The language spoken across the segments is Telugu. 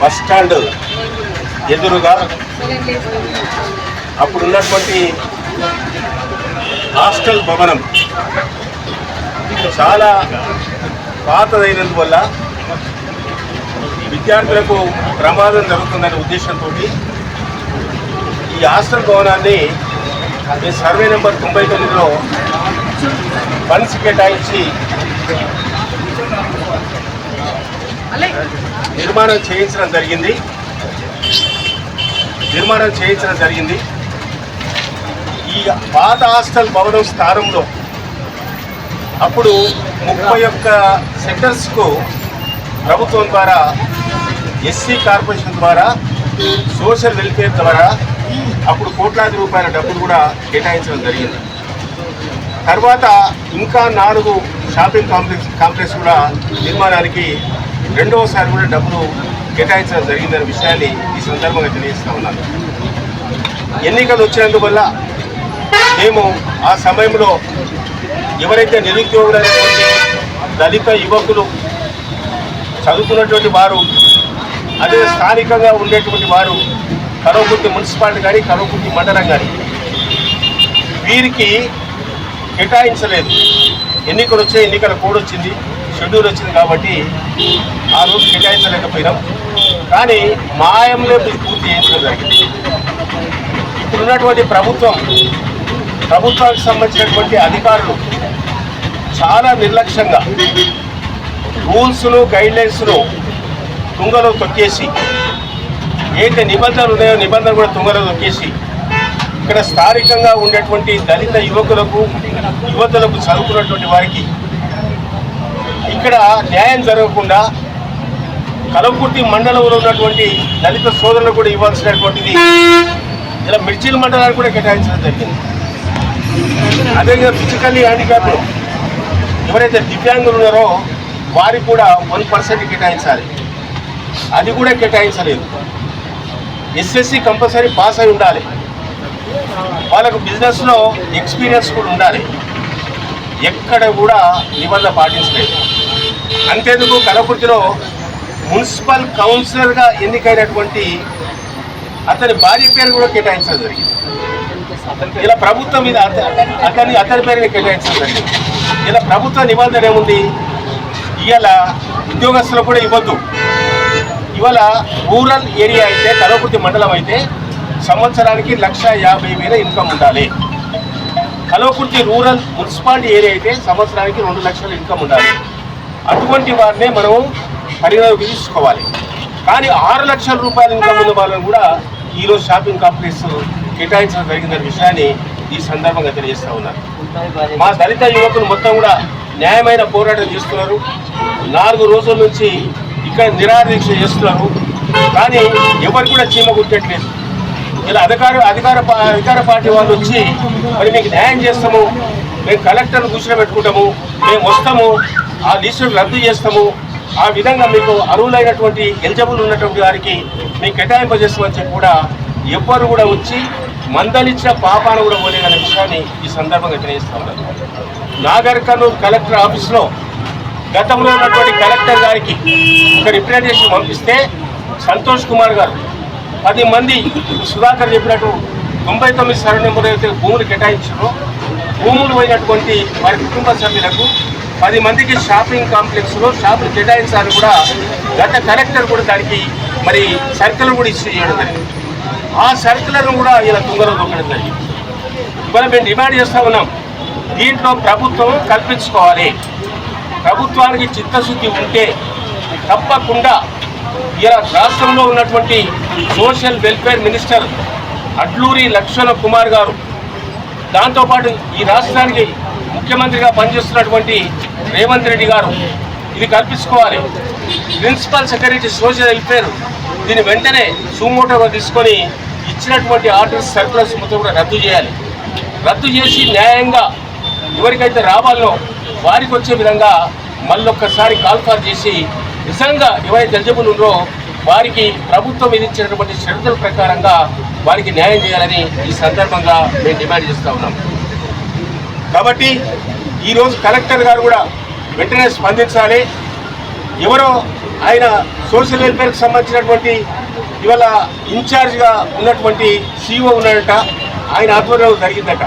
బస్ స్టాండ్ ఎదురుగా అప్పుడున్నటువంటి హాస్టల్ భవనం చాలా పాతదైనందువల్ల విద్యార్థులకు ప్రమాదం జరుగుతుందనే ఉద్దేశంతో ఈ హాస్టల్ భవనాన్ని సర్వే నెంబర్ 99లో ఫండ్స్ కేటాయించి నిర్మాణం చేయించడం జరిగింది. ఈ పాత హాస్టల్ భవనం స్థానంలో అప్పుడు 31 సెక్టర్స్కు ప్రభుత్వం ద్వారా ఎస్సీ కార్పొరేషన్ ద్వారా సోషల్ వెల్ఫేర్ ద్వారా అప్పుడు కోట్లాది రూపాయల డబ్బులు కూడా కేటాయించడం జరిగింది. తర్వాత ఇంకా 4 షాపింగ్ కాంప్లెక్స్ కూడా నిర్మాణానికి రెండవసారి కూడా డబ్బులు కేటాయించడం జరిగిందనే విషయాన్ని ఈ సందర్భంగా తెలియజేస్తా ఉన్నాను. ఎన్నికలు వచ్చినందువల్ల మేము ఆ సమయంలో ఎవరైతే నిరుద్యోగులైనటువంటి దళిత యువకులు చదువుకున్నటువంటి వారు, అదే స్థానికంగా ఉండేటువంటి వారు కల్వకుర్తి మున్సిపాలిటీ కానీ కల్వకుర్తి మండలం కానీ వీరికి కేటాయించలేదు. ఎన్నికలు వచ్చాయి, ఎన్నికల కోడ్ వచ్చింది, షెడ్యూల్ వచ్చింది కాబట్టి ఆ రోజు కేటాయించలేకపోయినాం. కానీ మాయంలో పూర్తి చేయించడం జరిగింది. ఇప్పుడున్నటువంటి ప్రభుత్వానికి సంబంధించినటువంటి అధికారులు చాలా నిర్లక్ష్యంగా రూల్స్ను గైడ్లైన్స్ను తుంగలో తొక్కేసి, ఏదైతే నిబంధనలు ఉన్నాయో నిబంధనలు కూడా తుంగలో తొక్కేసి ఇక్కడ స్థానికంగా ఉండేటువంటి దళిత యువతులకు చదువుకున్నటువంటి వారికి ఇక్కడ న్యాయం జరగకుండా కల్వకుర్తి మండలంలో ఉన్నటువంటి దళిత సోదరులకు కూడా ఇవ్వాల్సినటువంటిది ఇలా మిర్చిల మండలానికి కూడా కేటాయించడం జరిగింది. అదేవిధంగా ఫిజికల్లీ హ్యాండిక్యాప్డ్ ఎవరైతే దివ్యాంగులు ఉన్నారో వారికి కూడా 1% కేటాయించాలి, అది కూడా కేటాయించలేదు. ఎస్ఎస్సి కంపల్సరీ పాస్ అయి ఉండాలి, వాళ్ళకు బిజినెస్లో ఎక్స్పీరియన్స్ కూడా ఉండాలి. ఎక్కడ కూడా నిబంధన పాటించలేదు. అంతేందుకు కల్వకుర్తిలో మున్సిపల్ కౌన్సిలర్గా ఎన్నికైనటువంటి అతని భార్య పేరు కూడా కేటాయించడం జరిగింది. ఇలా ప్రభుత్వం మీద అతని పేరుని కేటాయించడం జరిగింది. ఇలా ప్రభుత్వ నిబంధన ఏముంది, ఇవాళ ఉద్యోగస్తులకు కూడా ఇవ్వద్దు. ఇవాళ రూరల్ ఏరియా అయితే కల్వకుర్తి మండలం అయితే సంవత్సరానికి 1,50,000 ఇన్కమ్ ఉండాలి. కల్వకుర్తి రూరల్ మున్సిపాలిటీ ఏరియా అయితే సంవత్సరానికి 2 లక్షల ఇన్కమ్ ఉండాలి. అటువంటి వారినే మనం పరిగణలోకి తీసుకోవాలి. కానీ 6 లక్షల రూపాయల ఇన్కమ్ ఉన్న వాళ్ళని కూడా ఈరోజు షాపింగ్ కాంప్లెక్స్ కేటాయించడం జరిగిందనే విషయాన్ని ఈ సందర్భంగా తెలియజేస్తూ ఉన్నారు. మా దళిత యువకులు మొత్తం కూడా న్యాయమైన పోరాటం చేస్తున్నారు. 4 రోజుల నుంచి ఇక్కడ నిరాదీక్ష చేస్తున్నారు. కానీ ఎవరు కూడా చీమ గుర్తట్లేదు. ఇలా అధికార పార్టీ వాళ్ళు వచ్చి మరి మీకు న్యాయం చేస్తాము, మేము కలెక్టర్ను కూర్చోబెట్టుకుంటాము, మేము వస్తాము, ఆ లిస్టును రద్దు చేస్తాము, ఆ విధంగా మీకు అర్హులైనటువంటి ఎలిజిబుల్ ఉన్నటువంటి వారికి మీకు కేటాయింపజేస్తామని చెప్పి కూడా ఎవ్వరు కూడా వచ్చి మందలిచ్చిన పాపాన కూడా పోలేదనే విషయాన్ని ఈ సందర్భంగా తెలియజేస్తా ఉన్నారు. నాగర్ కర్నూలు కలెక్టర్ ఆఫీస్లో గతంలో ఉన్నటువంటి కలెక్టర్ గారికి ఒక రిప్రజెంటేషన్ పంపిస్తే సంతోష్ కుమార్ గారు 10 మంది సుధాకర్ చెప్పినట్టు 99 సర్వే నెంబర్ అయితే భూములు కేటాయించారో భూములు పోయినటువంటి వారి కుటుంబ సభ్యులకు 10 మందికి షాపింగ్ కాంప్లెక్స్లో షాపులు కేటాయించాలని కూడా గత కలెక్టర్ కూడా దానికి మరి సర్కులర్ కూడా ఇష్యూ చేయడం జరిగింది. ఆ సర్కులర్ను కూడా ఇలా తుంగలో దొక్కడం జరిగింది. ఇవాళ మేము డిమాండ్ చేస్తూ ఉన్నాం, దీంట్లో ప్రభుత్వం కల్పించుకోవాలి. ప్రభుత్వానికి చిత్తశుద్ధి ఉంటే తప్పకుండా ఇలా రాష్ట్రంలో ఉన్నటువంటి సోషల్ వెల్ఫేర్ మినిస్టర్ అడ్లూరి లక్ష్మణ కుమార్ గారు, దాంతోపాటు ఈ రాష్ట్రానికి ముఖ్యమంత్రిగా పనిచేస్తున్నటువంటి రేవంత్ రెడ్డి గారు ఇది కల్పించుకోవాలి. ప్రిన్సిపల్ సెక్రటరీ సోషల్ వెల్ఫేర్ దీన్ని వెంటనే సుమోటోగా తీసుకొని ఇచ్చినటువంటి ఆర్డర్స్ సర్కులర్స్ మొత్తం కూడా రద్దు చేయాలి. రద్దు చేసి న్యాయంగా ఎవరికైతే రావాలో వారికి వచ్చే విధంగా మళ్ళొక్కసారి కాల్ఫార్ చేసి నిజంగా ఎవరైతే ఎలిజిబుల్ ఉన్నారో వారికి ప్రభుత్వం విధించినటువంటి షరతుల ప్రకారంగా వారికి న్యాయం చేయాలని ఈ సందర్భంగా మేము డిమాండ్ చేస్తూ ఉన్నాం. కాబట్టి ఈరోజు కలెక్టర్ గారు కూడా వెంటనే స్పందించాలి. ఎవరో ఆయన సోషల్ వెల్ఫేర్కి సంబంధించినటువంటి ఇవాళ ఇన్ఛార్జ్గా ఉన్నటువంటి సిఇఓ ఉన్నాడట, ఆయన ఆధ్వర్యంలో జరిగిందట.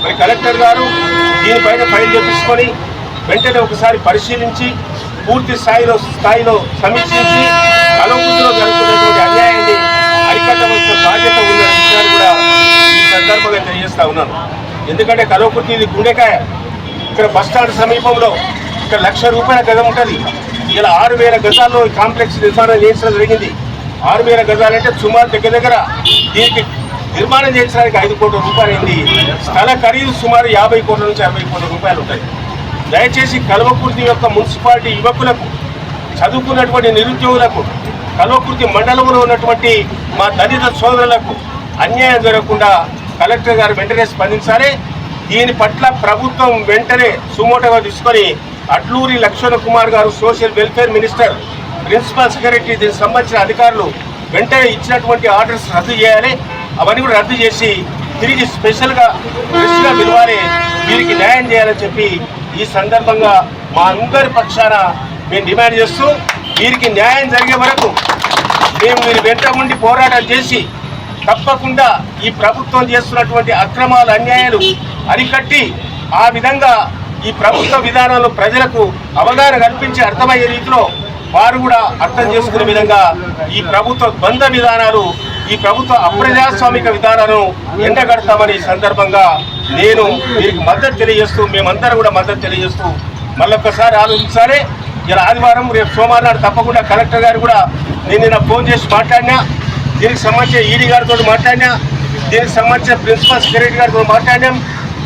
మరి కలెక్టర్ గారు దీనిపైన ఫైల్ చేపించుకొని వెంటనే ఒకసారి పరిశీలించి పూర్తి స్థాయిలో సమీక్షించి కలవకుర్తిలో జరుగుతున్నటువంటి అన్యాయాన్ని అరికట్టవలసిన బాధ్యత ఉందనే విషయాన్ని కూడా ఈ సందర్భంగా తెలియజేస్తా ఉన్నాను. ఎందుకంటే కలవకుర్తి ఇది గుండెకాయ. ఇక్కడ బస్టాండ్ సమీపంలో ఇక్కడ ₹1,00,000 గజం ఉంటుంది. ఇలా 6,000 గజాల్లో కాంప్లెక్స్ నిర్మాణం చేయించడం జరిగింది. 6,000 గజాలంటే సుమారు దగ్గర దీనికి నిర్మాణం చేయించడానికి ₹5 కోట్ల అయింది. స్థల ఖరీదు సుమారు 50 కోట్ల నుంచి 60 కోట్ల రూపాయలు ఉంటాయి. దయచేసి కల్వకుర్తి యొక్క మున్సిపాలిటీ యువకులకు, చదువుకున్నటువంటి నిరుద్యోగులకు, కల్వకుర్తి మండలంలో ఉన్నటువంటి మా దళిత సోదరులకు అన్యాయం జరగకుండా కలెక్టర్ గారు వెంటనే స్పందించాలి. దీని పట్ల ప్రభుత్వం వెంటనే సుమోటోగా తీసుకొని Atluri Lakshmana Kumar garu social welfare minister, principal secretary, దీనికి సంబంధించిన అధికారులు వెంటనే ఇచ్చినటువంటి ఆర్డర్స్ రద్దు చేయాలి. అవన్నీ కూడా రద్దు చేసి తిరిగి స్పెషల్గా ఫ్రెష్గా పిలవాలి, వీరికి న్యాయం చేయాలని చెప్పి ఈ సందర్భంగా మా అందరి పక్షాన మేము డిమాండ్ చేస్తూ, వీరికి న్యాయం జరిగే వరకు మేము వీరి వెంట ఉండి పోరాటం చేసి తప్పకుండా ఈ ప్రభుత్వం చేస్తున్నటువంటి అక్రమాలు, అన్యాయాలు అరికట్టి ఆ విధంగా ఈ ప్రభుత్వ విధానాలు ప్రజలకు అవగాహన కల్పించి అర్థమయ్యే రీతిలో వారు కూడా అర్థం చేసుకునే విధంగా ఈ ప్రభుత్వ ద్వంద్వ విధానాలు, ఈ ప్రభుత్వ అప్రజాస్వామిక విధానాలను ఎండగడతామని సందర్భంగా నేను వీరికి మద్దతు తెలియజేస్తూ, మేమందరం కూడా మద్దతు తెలియజేస్తూ మళ్ళొక్కసారి ఆలోచించాలి. ఇలా ఆదివారం, రేపు సోమవారం నాడు తప్పకుండా కలెక్టర్ గారు కూడా నిన్న ఫోన్ చేసి మాట్లాడినా, దీనికి సంబంధించిన ఈడీ గారితో మాట్లాడినా, దీనికి సంబంధించిన ప్రిన్సిపల్ సెక్రటరీ గారితో మాట్లాడినాం,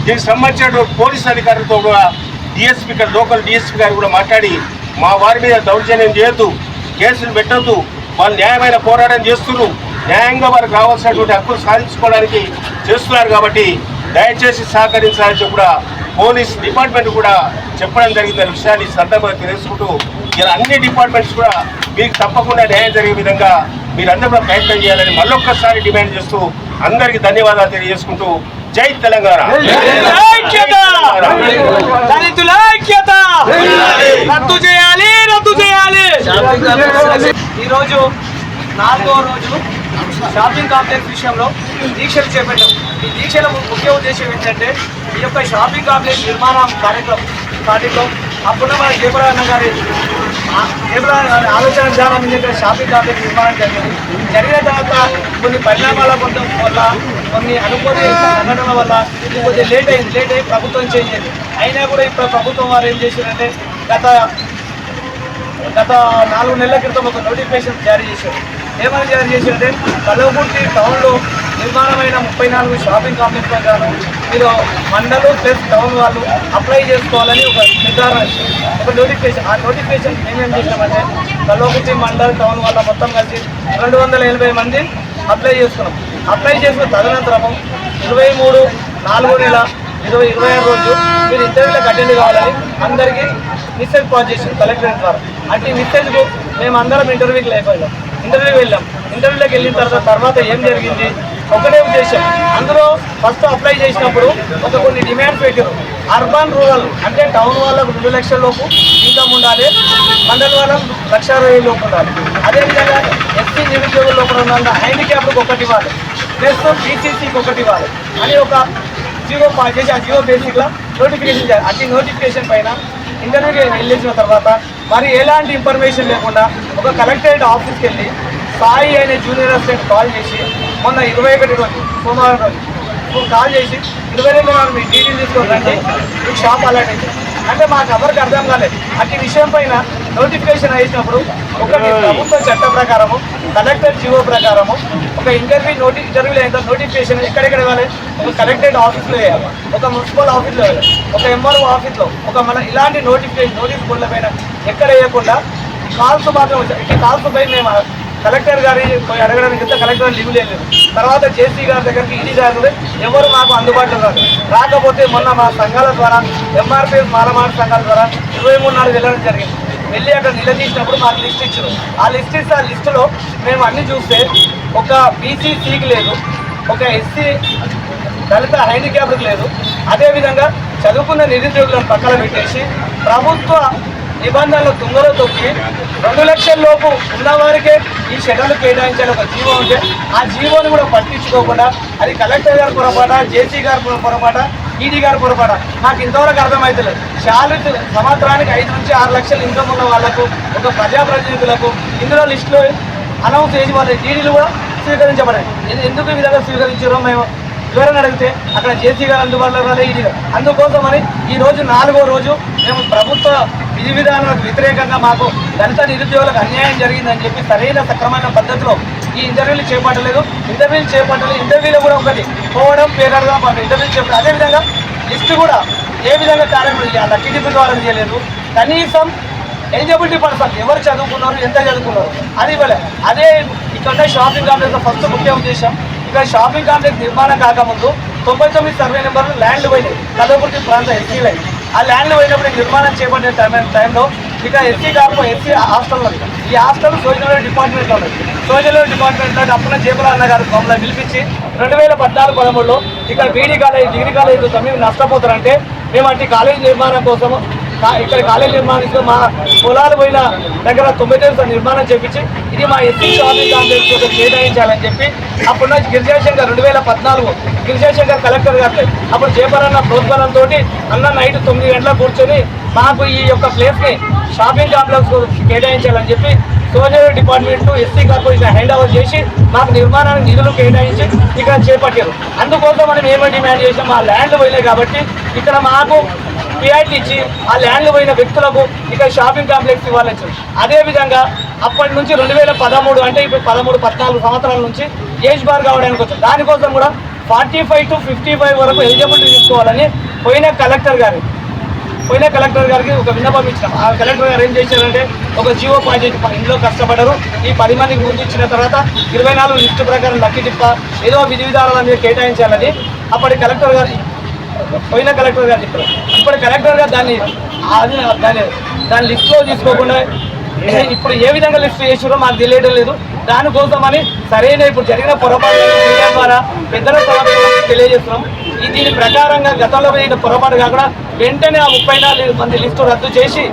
దీనికి సంబంధించిన పోలీసు అధికారులతో కూడా డిఎస్పీ గారు, లోకల్ డిఎస్పీ గారు కూడా మాట్లాడి మా వారి మీద దౌర్జన్యం చేయొద్దు, కేసులు పెట్టొద్దు, వాళ్ళు న్యాయమైన పోరాటం చేస్తున్నారు, న్యాయంగా వారికి రావాల్సినటువంటి హక్కులు సాధించుకోవడానికి చేస్తున్నారు కాబట్టి దయచేసి సహకరించాలని కూడా పోలీస్ డిపార్ట్మెంట్ కూడా చెప్పడం జరిగిందనే విషయాన్ని సందర్భంగా తెలుసుకుంటూ, ఇలా అన్ని డిపార్ట్మెంట్స్ కూడా మీకు తప్పకుండా న్యాయం జరిగే విధంగా మీరందరూ కూడా ప్రయత్నం చేయాలని మళ్ళొక్కసారి డిమాండ్ చేస్తూ అందరికీ ధన్యవాదాలు తెలియజేసుకుంటూ జై తెలంగాణ. ఈరోజు 4వ రోజు షాపింగ్ కాంప్లెక్స్ విషయంలో దీక్షలు చేపట్టాం. ఈ దీక్షల ముఖ్య ఉద్దేశం ఏంటంటే, ఈ యొక్క షాపింగ్ కాంప్లెక్స్ నిర్మాణం కార్యక్రమంలో అప్పుడు మన జయప్రద గారి ఆలోచన విధానం ఏంటంటే షాపింగ్ కాంప్లెక్స్ నిర్మాణం జరిగిన తర్వాత కొన్ని పరిణామాల వల్ల, కొన్ని అనుకోని సంఘటనల వల్ల కొద్దిగా లేట్ అయ్యి ప్రభుత్వం చేంజ్ అయింది. అయినా కూడా ఇప్పుడు ప్రభుత్వం వారు ఏం చేశారంటే గత 4 నెలల క్రితం ఒక నోటిఫికేషన్ జారీ చేశారు. ఏమని జారీ చేశారంటే, కల్వకుర్తి టౌన్లో నిర్మాణమైన 34 షాపింగ్ కాంప్లెక్స్ ప్రకారం మీరు మండలు ప్లస్ టౌన్ వాళ్ళు అప్లై చేసుకోవాలని ఒక నిర్ధారణ, ఒక నోటిఫికేషన్. ఆ నోటిఫికేషన్ మేమేం చేసినామంటే, కల్వకుర్తి మండల్ టౌన్ వాళ్ళ మొత్తం కలిసి 280 మంది అప్లై చేసుకున్నాం. అప్లై చేసిన తదనంతరము 23/4/2026 రోజు మీరు ఇంటర్వ్యూలకు అటెండ్ కావాలని అందరికీ మెసేజ్ పాస్ చేసింది కలెక్టరేట్ ద్వారా. అంటే మెసేజ్కు మేము అందరం ఇంటర్వ్యూకి వెళ్ళాం. ఇంటర్వ్యూలోకి వెళ్ళిన తర్వాత ఏం జరిగింది, ఒకటే ఉద్దేశం. అందులో ఫస్ట్ అప్లై చేసినప్పుడు కొన్ని డిమాండ్స్ పెట్టారు. అర్బన్ రూరల్ అంటే టౌన్ వాళ్ళకు 2 లక్షల లోపు ఇన్కమ్ ఉండాలి, మండల వాళ్ళకు 1,20,000 లోపు ఉండాలి. అదేవిధంగా ఎస్సీ నిరుద్యోగుల లోపల ఉన్న హ్యాండిక్యాప్లకు ఒకటి ఇవ్వాలి, ప్లస్ బీసీసీకి ఒకటి ఇవ్వాలి అని ఒక జీవో పాస్ చేసి ఆ జీవో బేసిక్గా నోటిఫికేషన్ చేయాలి. అట్టి నోటిఫికేషన్ పైన ఇంటర్వ్యూకి వెళ్ళేసిన తర్వాత మరి ఎలాంటి ఇన్ఫర్మేషన్ లేకుండా ఒక కలెక్టరేట్ ఆఫీస్కి వెళ్ళి సాయి అనే జూనియర్ అసిస్టెంట్ కాల్ చేసి మొన్న 21 రోజు సోమవారం రోజు కాల్ చేసి 22 నాడు మీ డీటెయిల్ తీసుకొని రండి, మీకు షాప్ అలాట్ అయింది అంటే మాకు ఎవరికి అర్థం కాలేదు. అట్టి విషయం పైన నోటిఫికేషన్ వేసినప్పుడు ఒకటి ప్రభుత్వ చట్ట ప్రకారము, కలెక్టర్ జీవో ప్రకారము ఒక ఇంటర్వ్యూలో అయిన నోటిఫికేషన్ ఎక్కడెక్కడ ఇవ్వాలి, ఒక కలెక్టరేట్ ఆఫీస్లో వేయాలి, ఒక మున్సిపల్ ఆఫీస్లో వేయాలి, ఒక ఎంఆర్ఓ ఆఫీస్లో, ఒక మన ఇలాంటి నోటిఫికేషన్ నోటీస్ బోర్డుల పైన ఎక్కడ వేయకుండా కాల్స్ మాత్రం వచ్చాయి. ఈ కాల్స్ పై మేము కలెక్టర్ గారి పోయి అడగడానికి కలెక్టర్ లీవ్ లేదు. తర్వాత జేసీ గారి దగ్గరికి ఈడీ గారు ఎవరు మాకు అందుబాటులో రాకపోతే మొన్న మా సంఘాల ద్వారా ఎంఆర్పీ మాలమార్ సంఘాల ద్వారా 23 నాడు వెళ్ళడం జరిగింది. వెళ్ళి అక్కడ నిలదీసినప్పుడు మాకు లిస్ట్ ఇచ్చారు. ఆ లిస్ట్ ఇస్తే ఆ లిస్టులో మేము అన్ని చూస్తే ఒక బీసీసీకి లేదు, ఒక ఎస్సీ దళిత హ్యాండిక్యాప్కి లేదు. అదేవిధంగా చదువుకున్న నిరుద్యోగులను పక్కన పెట్టేసి ప్రభుత్వ నిబంధనలు తుంగలో తొక్కి 2 లక్షల లోపు ఉన్నవారికే ఈ షెడ్యూల్ కేటాయించాలి ఒక జీవో ఉంటే ఆ జీవోని కూడా పట్టించుకోకుండా అది కలెక్టర్ గారి పొరపాట, జేసీ గారి పొరపాట, ఈడీ గారి పొరపాట మాకు ఇంతవరకు అర్థమవుతలేదు. శాలరీ సంవత్సరానికి 5 నుంచి 6 లక్షలు ఇన్కమ్ ఉన్న వాళ్ళకు, ఒక ప్రజాప్రతినిధులకు ఇందులో లిస్టులో అనౌన్స్ చేసి వాళ్ళ డీడీలు కూడా స్వీకరించబడాయి. ఎందుకు ఈ విధంగా స్వీకరించారో మేము వివరణ అడిగితే అక్కడ జేసీ గారు అందుబాటులో రాలే, ఈడీ గారు. అందుకోసమని ఈరోజు 4వ రోజు మేము ప్రభుత్వ విధి విధానాలకు వ్యతిరేకంగా మాకు దళిత నిరుద్యోగులకు అన్యాయం జరిగిందని చెప్పి సరైన సక్రమైన పద్ధతిలో ఈ ఇంటర్వ్యూలు చేపట్టలేదు. ఇంటర్వ్యూలో కూడా ఒకటి పోవడం, పేరడగా మాకు ఇంటర్వ్యూలు చెప్పడం. అదేవిధంగా లిస్టు కూడా ఏ విధంగా కార్యక్రమం చేయాలి, లక్కీ ద్వారా చేయలేదు. కనీసం ఎలిజిబిలిటీ పర్సన్ ఎవరు చదువుకున్నారు, ఎంత చదువుకున్నారు అది ఇవ్వలేదు. అదే ఇక్కడ షాపింగ్ కాంప్లెక్స్ ఫస్ట్ ముఖ్య ఉద్దేశం, ఇక్కడ షాపింగ్ కాంప్లెక్స్ నిర్మాణం కాకముందు 99 సర్వే నెంబర్లు ల్యాండ్లు పోయినాయి కల్వకుర్తి ప్రాంత ఎస్సీ లైన్. ఆ ల్యాండ్లు పోయినప్పుడు నిర్మాణం చేపట్టే టైంలో ఇక్కడ ఎస్సీ హాస్టల్ ఉంది. ఈ హాస్టల్ సోషల్ వెల్ఫేర్ డిపార్ట్మెంట్లో ఉంది. సోషల్ వెల్ఫేర్ డిపార్ట్మెంట్లో అప్పున చేపల అన్న గారు మమ్మల్ని పిలిపించి 2014-13లో ఇక్కడ బీడీ కాలేజ్, డిగ్రీ కాలేజ్ మేము నష్టపోతారంటే మేము అంటే కాలేజ్ నిర్మాణం కోసము ఇక్కడ కాలేజ్ నిర్మాణిస్తూ మా పొలాలు పోయిన దగ్గర 99 నిర్మాణం చేపించి ఇది మా ఎస్సీ షాపింగ్ కాంప్లెక్స్ కోసం కేటాయించాలని చెప్పి అప్పుడు గిరిజాశంకర్ 2014 గిరిజాశంకర్ కలెక్టర్ గారు అప్పుడు చేపరన్న ప్రోత్సాహంతో అన్న నైట్ 9 గంటలకు కూర్చొని మాకు ఈ యొక్క ప్లేస్ని షాపింగ్ కాంప్లెక్స్ కేటాయించాలని చెప్పి social department SC corporation hand over చేసి మాకు నిర్మాణానికి నిధులు కేటాయించి ఇక్కడ చేపట్టారు. అందుకోసం మనం ఏమో డిమాండ్ చేసాం, ఆ ల్యాండ్లు పోయినాయి కాబట్టి ఇక్కడ మాకు పిఐటీ ఇచ్చి ఆ ల్యాండ్లు పోయిన వ్యక్తులకు ఇక్కడ షాపింగ్ కాంప్లెక్స్ ఇవ్వాలని. అదేవిధంగా అప్పటి నుంచి 2013 అంటే ఇప్పుడు 13-14 సంవత్సరాల నుంచి ఏజ్ బార్ కావడానికి వచ్చింది. దానికోసం కూడా 45 to 55 వరకు ఎలిజిబిలిటీ తీసుకోవాలని పోయిన కలెక్టర్ గారికి ఒక విన్నపం ఇచ్చినాం. ఆ కలెక్టర్ గారు ఏం చేశారంటే ఒక జీవో పాయింట్ ఇంట్లో కష్టపడరు, ఈ 10 మందికి ముందు ఇచ్చిన తర్వాత 24 లిస్టు ప్రకారం లక్కీ టిప్ప ఏదో విధి విధానాల మీద కేటాయించాలని అప్పటి కలెక్టర్ గారు పోయిన కలెక్టర్ గారు చెప్పారు. ఇప్పుడు కలెక్టర్ గారు దాన్ని లిస్టులో తీసుకోకుండా ఇప్పుడు ఏ విధంగా లిస్టు చేసారో మాకు తెలియడం లేదు. దానికోసమని సరైన ఇప్పుడు జరిగిన పొరపాటు మీడియా ద్వారా పెద్దల తెలియజేస్తున్నాం. దీని ప్రకారంగా గతంలో జరిగిన పొరపాటు కాకుండా వెంటనే ఆ 34 మంది లిస్టు రద్దు చేసి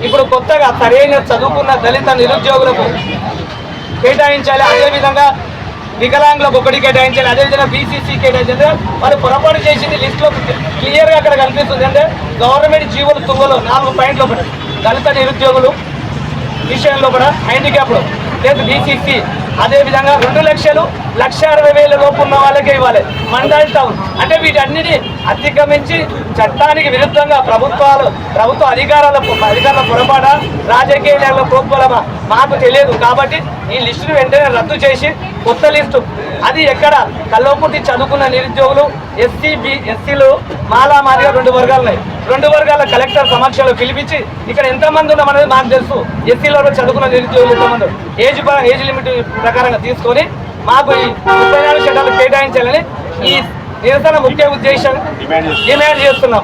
ఇప్పుడు కొత్తగా సరైన చదువుకున్న దళిత నిరుద్యోగులకు కేటాయించాలి. అదేవిధంగా వికలాంగులకు ఒకటి కేటాయించాలి, అదేవిధంగా బీసీసీ కేటాయించాలి. వాళ్ళు పొరపాటు చేసింది లిస్టులో క్లియర్గా అక్కడ కనిపిస్తుంది. అంటే గవర్నమెంట్ జీవోలు తుంగలో 4 పాయింట్లు ఒకటి దళిత నిరుద్యోగులు విషయంలో కూడా హ్యాండిక్యాప్లు లేదు బీసీసీ, అదేవిధంగా 2 లక్షలు 1,60,000 లోపు ఉన్న వాళ్ళకే ఇవ్వాలి. మండల్ టౌన్ అంటే వీటన్నిటి అధిగమించి చట్టానికి విరుద్ధంగా ప్రభుత్వ అధికారుల పొరపాట, రాజకీయ నాయకుల ప్రోత్బలమా మాకు తెలియదు. కాబట్టి ఈ లిస్టును వెంటనే రద్దు చేసి కొత్త లిస్టు అది ఎక్కడ కల్వకుర్తి చదువుకున్న నిరుద్యోగులు ఎస్సీలు మాలామారిగా 2 వర్గాలు ఉన్నాయి. 2 వర్గాల కలెక్టర్ సమక్షంలో పిలిపించి ఇక్కడ ఎంతమంది ఉన్నామనేది మాకు తెలుసు. ఎస్సీలో చదువుకున్న నిరుద్యోగులు ఎంతమంది ఏజ్ లిమిట్ ప్రకారంగా తీసుకొని మాకు ఈ 34 షెడ్యూల్ కేటాయించాలని ఈ నిరసన ముఖ్య ఉద్దేశం డిమాండ్ చేస్తున్నాం.